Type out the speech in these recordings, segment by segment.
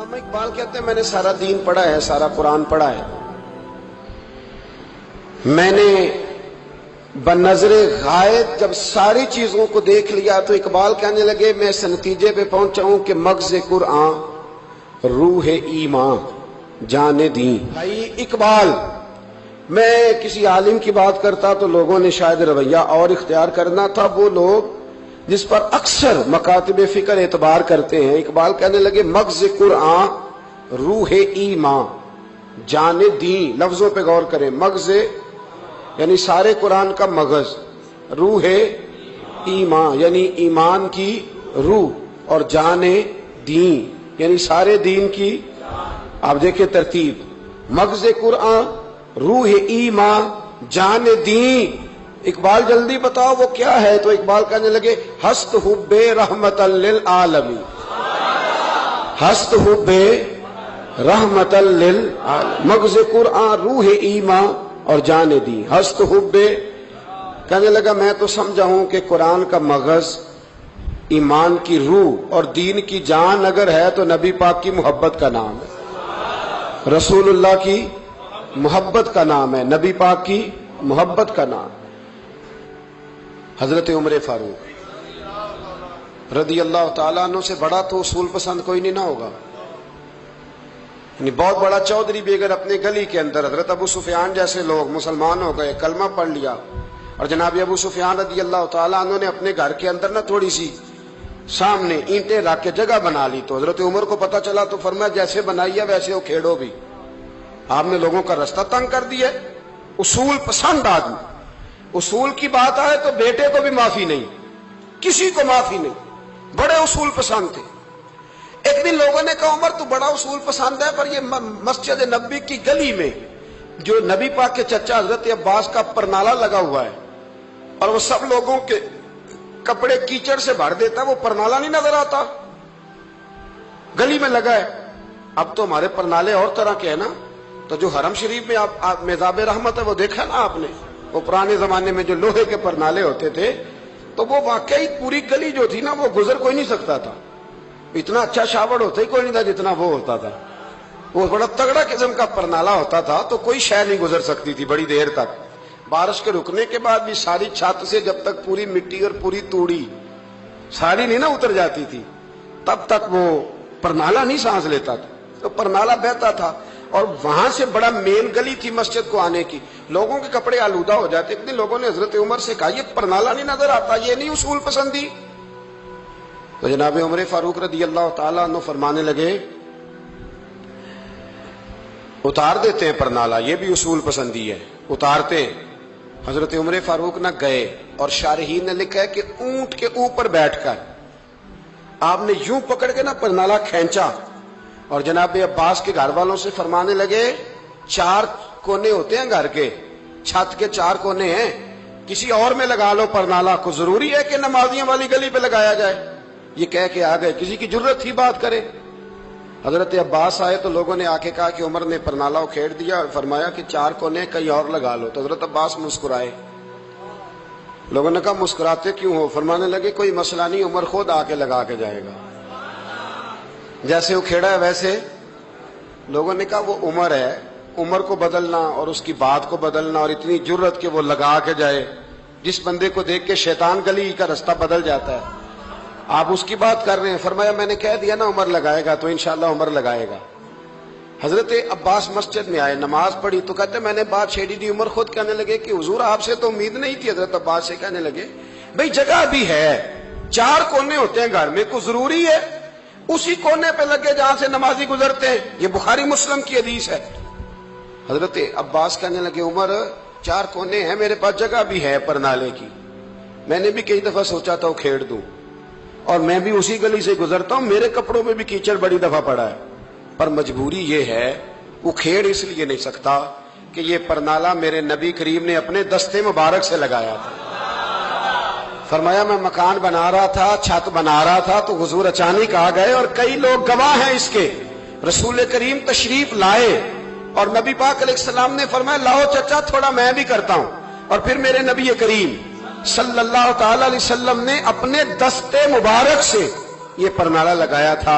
علامہ اقبال کہتے ہیں میں نے سارا دین پڑھا ہے، سارا قرآن پڑھا ہے، میں نے بنظر غائب جب ساری چیزوں کو دیکھ لیا تو اقبال کہنے لگے میں اس نتیجے پہ پہنچا ہوں کہ مغز قرآن روح ایمان جان دین۔ بھائی اقبال، میں کسی عالم کی بات کرتا تو لوگوں نے شاید رویہ اور اختیار کرنا تھا، وہ لوگ جس پر اکثر مکاتب فکر اعتبار کرتے ہیں۔ اقبال کہنے لگے مغز قرآن روح ایمان جان دین۔ لفظوں پہ غور کریں، مغز یعنی سارے قرآن کا مغز، روح ایمان یعنی ایمان کی روح، اور جان دین یعنی سارے دین کی۔ آپ دیکھیں ترتیب، مغز قرآن روح ایمان جان دین۔ اقبال جلدی بتاؤ وہ کیا ہے؟ تو اقبال کہنے لگے ہست حب رحمت للعالمین، ہست حب رحمت للعالمین، مغز قرآن روح ایمان اور جان دی، ہست حب۔ کہنے لگا میں تو سمجھا ہوں کہ قرآن کا مغز ایمان کی روح اور دین کی جان اگر ہے تو نبی پاک کی محبت کا نام ہے، رسول اللہ کی محبت کا نام ہے، نبی پاک کی محبت کا نام۔ حضرت عمر فاروق رضی اللہ تعالیٰ عنہ سے بڑا تو اصول پسند کوئی نہیں نہ ہوگا، یعنی بہت بڑا چودھری بھی اگر اپنے گلی کے اندر، حضرت ابو سفیان جیسے لوگ مسلمان ہو گئے، کلمہ پڑھ لیا، اور جناب ابو سفیان رضی اللہ تعالیٰ عنہ نے اپنے گھر کے اندر نہ تھوڑی سی سامنے اینٹیں رکھ کے جگہ بنا لی، تو حضرت عمر کو پتہ چلا تو فرمایا جیسے بنائی ہے ویسے وہ کھیڑو بھی، آپ نے لوگوں کا رستہ تنگ کر دیا۔ اصول پسند آدمی، اصول کی بات آئے تو بیٹے کو بھی معافی نہیں، کسی کو معافی نہیں، بڑے اصول پسند تھے۔ ایک دن لوگوں نے کہا عمر تو بڑا اصول پسند ہے، پر یہ مسجد نبی کی گلی میں جو نبی پاک کے چچا حضرت عباس کا پرنالہ لگا ہوا ہے اور وہ سب لوگوں کے کپڑے کیچڑ سے بھر دیتا ہے، وہ پرنالہ نہیں نظر آتا؟ گلی میں لگا ہے۔ اب تو ہمارے پرنالے اور طرح کے ہیں نا، تو جو حرم شریف میں آپ میزاب رحمت ہے وہ دیکھا نا آپ نے، وہ پرانے زمانے میں جو لوہے کے پرنالے ہوتے تھے، تو وہ واقعی پوری گلی جو تھی نا وہ گزر کوئی نہیں سکتا تھا، اتنا اچھا شاور ہوتا ہی کوئی نہیں تھا جتنا وہ ہوتا تھا، وہ بڑا تگڑا قسم کا پرنالہ ہوتا تھا، تو کوئی شے نہیں گزر سکتی تھی بڑی دیر تک۔ بارش کے رکنے کے بعد بھی ساری چھت سے جب تک پوری مٹی اور پوری توڑی ساری نہیں نا اتر جاتی تھی تب تک وہ پرنالہ نہیں سانس لیتا تھا، تو پرنالہ بہتا تھا، اور وہاں سے بڑا مین گلی تھی مسجد کو آنے کی، لوگوں کے کپڑے آلودہ ہو جاتے۔ اتنے لوگوں نے حضرت عمر سے کہا یہ پرنالہ نہیں نظر آتا، یہ نہیں اصول پسندی؟ تو جناب عمر فاروق رضی اللہ تعالیٰ عنہ فرمانے لگے اتار دیتے ہیں پرنالہ، یہ بھی اصول پسندی ہے، اتارتے ہیں۔ حضرت عمر فاروق نہ گئے، اور شارحین نے لکھا ہے کہ اونٹ کے اوپر بیٹھ کر آپ نے یوں پکڑ کے نا پرنالہ کھینچا، اور جناب عباس کے گھر والوں سے فرمانے لگے 4 کونے ہوتے ہیں گھر کے، چھت کے 4 کونے ہیں، کسی اور میں لگا لو پرنالہ کو، ضروری ہے کہ نمازیاں والی گلی پہ لگایا جائے؟ یہ کہہ کے آ گئے، کسی کی جرت تھی بات کرے؟ حضرت عباس آئے تو لوگوں نے آ کے کہا کہ عمر نے پرنالہ کھیڑ دیا، اور فرمایا کہ 4 کونے کہیں اور لگا لو۔ تو حضرت عباس مسکرائے، لوگوں نے کہا مسکراتے کیوں ہو؟ فرمانے لگے کوئی مسئلہ نہیں، عمر خود آ کے لگا کے جائے گا، جیسے وہ کھیڑا ہے ویسے۔ لوگوں نے کہا وہ عمر ہے، عمر کو بدلنا اور اس کی بات کو بدلنا، اور اتنی جرت کہ وہ لگا کے جائے، جس بندے کو دیکھ کے شیطان گلی کا رستہ بدل جاتا ہے، آپ اس کی بات کر رہے ہیں۔ فرمایا میں نے کہہ دیا نا عمر لگائے گا، تو انشاءاللہ عمر لگائے گا۔ حضرت عباس مسجد میں آئے، نماز پڑھی تو کہتے میں نے بات چھیڑی تھی، عمر خود کہنے لگے کہ حضور آپ سے تو امید نہیں تھی۔ حضرت عباس سے کہنے لگے بھئی جگہ بھی ہے، 4 کونے ہوتے ہیں گھر میں، کوئی ضروری ہے اسی کونے پہ لگے جہاں سے نمازی گزرتے ہیں؟ یہ بخاری مسلم کی حدیث ہے۔ حضرت عباس کہنے لگے عمر 4 کونے ہیں، میرے پاس جگہ بھی ہے پرنالے کی، میں نے بھی کئی دفعہ سوچا تھا وہ کھیڑ دوں، اور میں بھی اسی گلی سے گزرتا ہوں، میرے کپڑوں میں بھی کیچڑ بڑی دفعہ پڑا ہے، پر مجبوری یہ ہے وہ کھیڑ اس لیے نہیں سکتا کہ یہ پرنالہ میرے نبی کریم نے اپنے دستے مبارک سے لگایا تھا۔ فرمایا میں مکان بنا رہا تھا، چھت بنا رہا تھا، تو حضور اچانک آ گئے، اور کئی لوگ گواہ ہیں اس کے، رسول کریم تشریف لائے اور نبی پاک علیہ السلام نے فرمایا لاؤ چچا تھوڑا میں بھی کرتا ہوں، اور پھر میرے نبی کریم صلی اللہ تعالی علیہ وسلم نے اپنے دستے مبارک سے یہ پرنالہ لگایا تھا،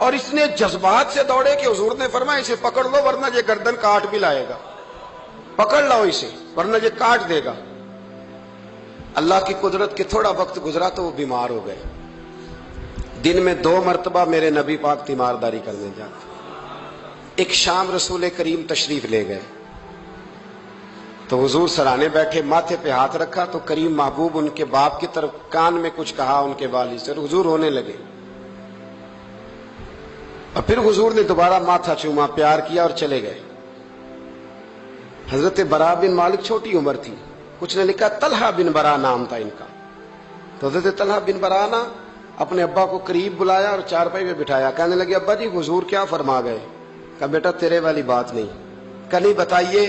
اور اس نے جذبات سے دوڑے کہ حضور نے فرمایا اسے پکڑ لو ورنہ یہ گردن کاٹ بھی لائے گا، پکڑ لو اسے ورنہ یہ کاٹ دے گا۔ اللہ کی قدرت کے تھوڑا وقت گزرا تو وہ بیمار ہو گئے۔ دن میں 2 مرتبہ میرے نبی پاک تیمارداری کرنے جاتے۔ ایک شام رسول کریم تشریف لے گئے تو حضور سرانے بیٹھے، ماتھے پہ ہاتھ رکھا تو کریم محبوب ان کے باپ کی طرف کان میں کچھ کہا ان کے والد سے، حضور رونے لگے، اور پھر حضور نے دوبارہ ماتھا چوما، پیار کیا اور چلے گئے۔ حضرت برا بن مالک چھوٹی عمر تھی، کچھ نے لکھا طلحہ بن برا نام تھا ان کا، تو حضرت طلحہ بن برا نا اپنے ابا کو قریب بلایا اور چارپائی پہ بٹھایا، کہنے لگے ابا جی حضور کیا فرما گئے؟ کہا بیٹا تیرے والی بات نہیں۔ کہا نہیں بتائیے؟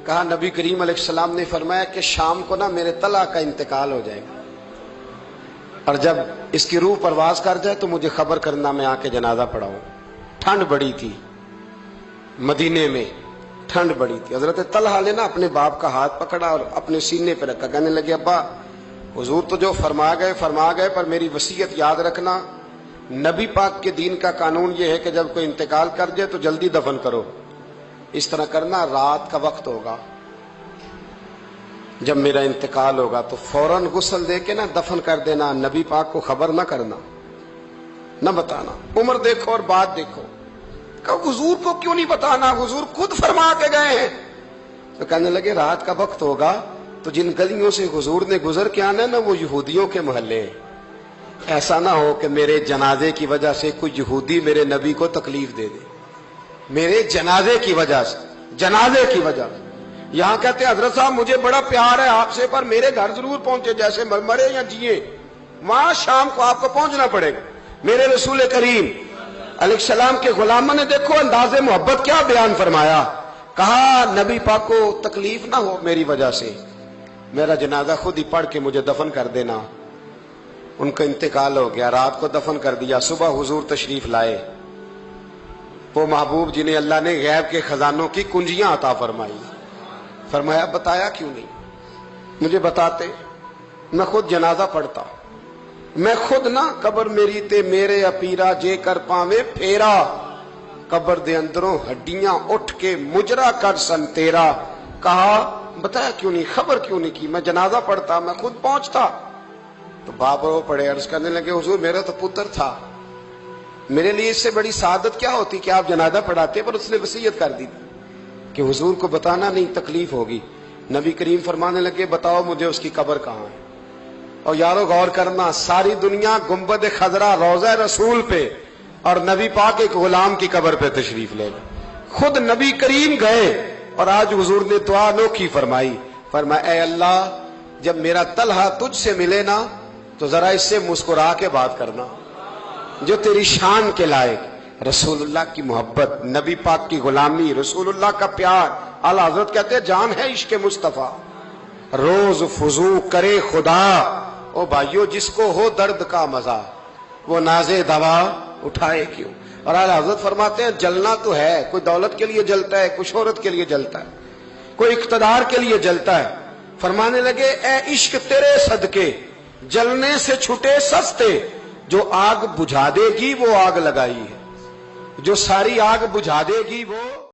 کہا نبی کریم علیہ السلام نے فرمایا کہ شام کو نا میرے طلحہ کا انتقال ہو جائے گا، اور جب اس کی روح پرواز کر جائے تو مجھے خبر کرنا، میں آ کے جنازہ پڑھاؤں۔ ٹھنڈ بڑی تھی، مدینے میں ٹھنڈ بڑی تھی۔ حضرت طلحہ نے نا اپنے باپ کا ہاتھ پکڑا اور اپنے سینے پہ رکھا، کہنے لگے ابا حضور تو جو فرما گئے پر میری وصیت یاد رکھنا، نبی پاک کے دین کا قانون یہ ہے کہ جب کوئی انتقال کر جائے تو جلدی دفن کرو، اس طرح کرنا رات کا وقت ہوگا، جب میرا انتقال ہوگا تو فوراً غسل دے کے نا دفن کر دینا، نبی پاک کو خبر نہ کرنا، نہ بتانا، عمر دیکھو اور بات دیکھو۔ کہ حضور کو کیوں نہیں بتانا، حضور خود فرما کے گئے ہیں۔ تو کہنے لگے رات کا وقت ہوگا تو جن گلیوں سے حضور نے گزر کے آنا ہے نا وہ یہودیوں کے محلے ہیں، ایسا نہ ہو کہ میرے جنازے کی وجہ سے کوئی یہودی میرے نبی کو تکلیف دے دے، میرے جنازے کی وجہ سے، جنازے کی وجہ سے۔ یہاں کہتے ہیں حضرت صاحب مجھے بڑا پیار ہے آپ سے پر میرے گھر ضرور پہنچے، جیسے مرے یا جیے وہاں شام کو آپ کو پہنچنا پڑے گا۔ میرے رسول کریم علیہ السلام کے غلاموں نے دیکھو انداز محبت کیا بیان فرمایا، کہا نبی پاک کو تکلیف نہ ہو میری وجہ سے، میرا جنازہ خود ہی پڑھ کے مجھے دفن کر دینا۔ ان کا انتقال ہو گیا، رات کو دفن کر دیا، صبح حضور تشریف لائے، وہ محبوب جنہیں اللہ نے غیب کے خزانوں کی کنجیاں عطا فرمائی۔ فرمایا بتایا کیوں نہیں؟ مجھے بتاتے، میں خود جنازہ پڑھتا، میں خود نہ قبر میری تے میرے اپیرا جے کر پاویں پھیرا، قبر دے اندروں ہڈیاں اٹھ کے مجرا کر سن تیرا۔ کہا بتایا کیوں نہیں، خبر کیوں نہیں کی؟ میں جنازہ پڑھتا، میں خود پہنچتا۔ تو باپ رو پڑے، عرض کرنے لگے حضور میرا تو پتر تھا، میرے لیے اس سے بڑی سعادت کیا ہوتی کہ آپ جنازہ پڑھاتے، پر اس نے وصیت کر دی کہ حضور کو بتانا نہیں، تکلیف ہوگی۔ نبی کریم فرمانے لگے بتاؤ مجھے اس کی قبر کہاں ہے۔ اور یارو غور کرنا، ساری دنیا گنبد خضرا روضہ رسول پہ اور نبی پاک ایک غلام کی قبر پہ تشریف لے گئے، خود نبی کریم گئے، اور آج حضور نے دعا انوکھی فرمائی، فرمایا اے اللہ جب میرا طلحہ تجھ سے ملے نا تو ذرا اس سے مسکرا کے بات کرنا جو تیری شان کے لائق۔ رسول اللہ کی محبت، نبی پاک کی غلامی، رسول اللہ کا پیار۔ اعلیٰ حضرت کہتے ہیں جان ہے عشق مصطفیٰ، روز فضو کرے خدا، او بھائیو جس کو ہو درد کا مزہ وہ نازے دوا اٹھائے کیوں۔ اور اعلیٰ حضرت فرماتے ہیں جلنا تو ہے، کوئی دولت کے لیے جلتا ہے، کوئی شہرت کے لیے جلتا ہے، کوئی اقتدار کے لیے جلتا ہے۔ فرمانے لگے اے عشق تیرے صدقے جلنے سے چھٹے سستے، جو آگ بجھا دے گی وہ آگ لگائی ہے، جو ساری آگ بجھا دے گی وہ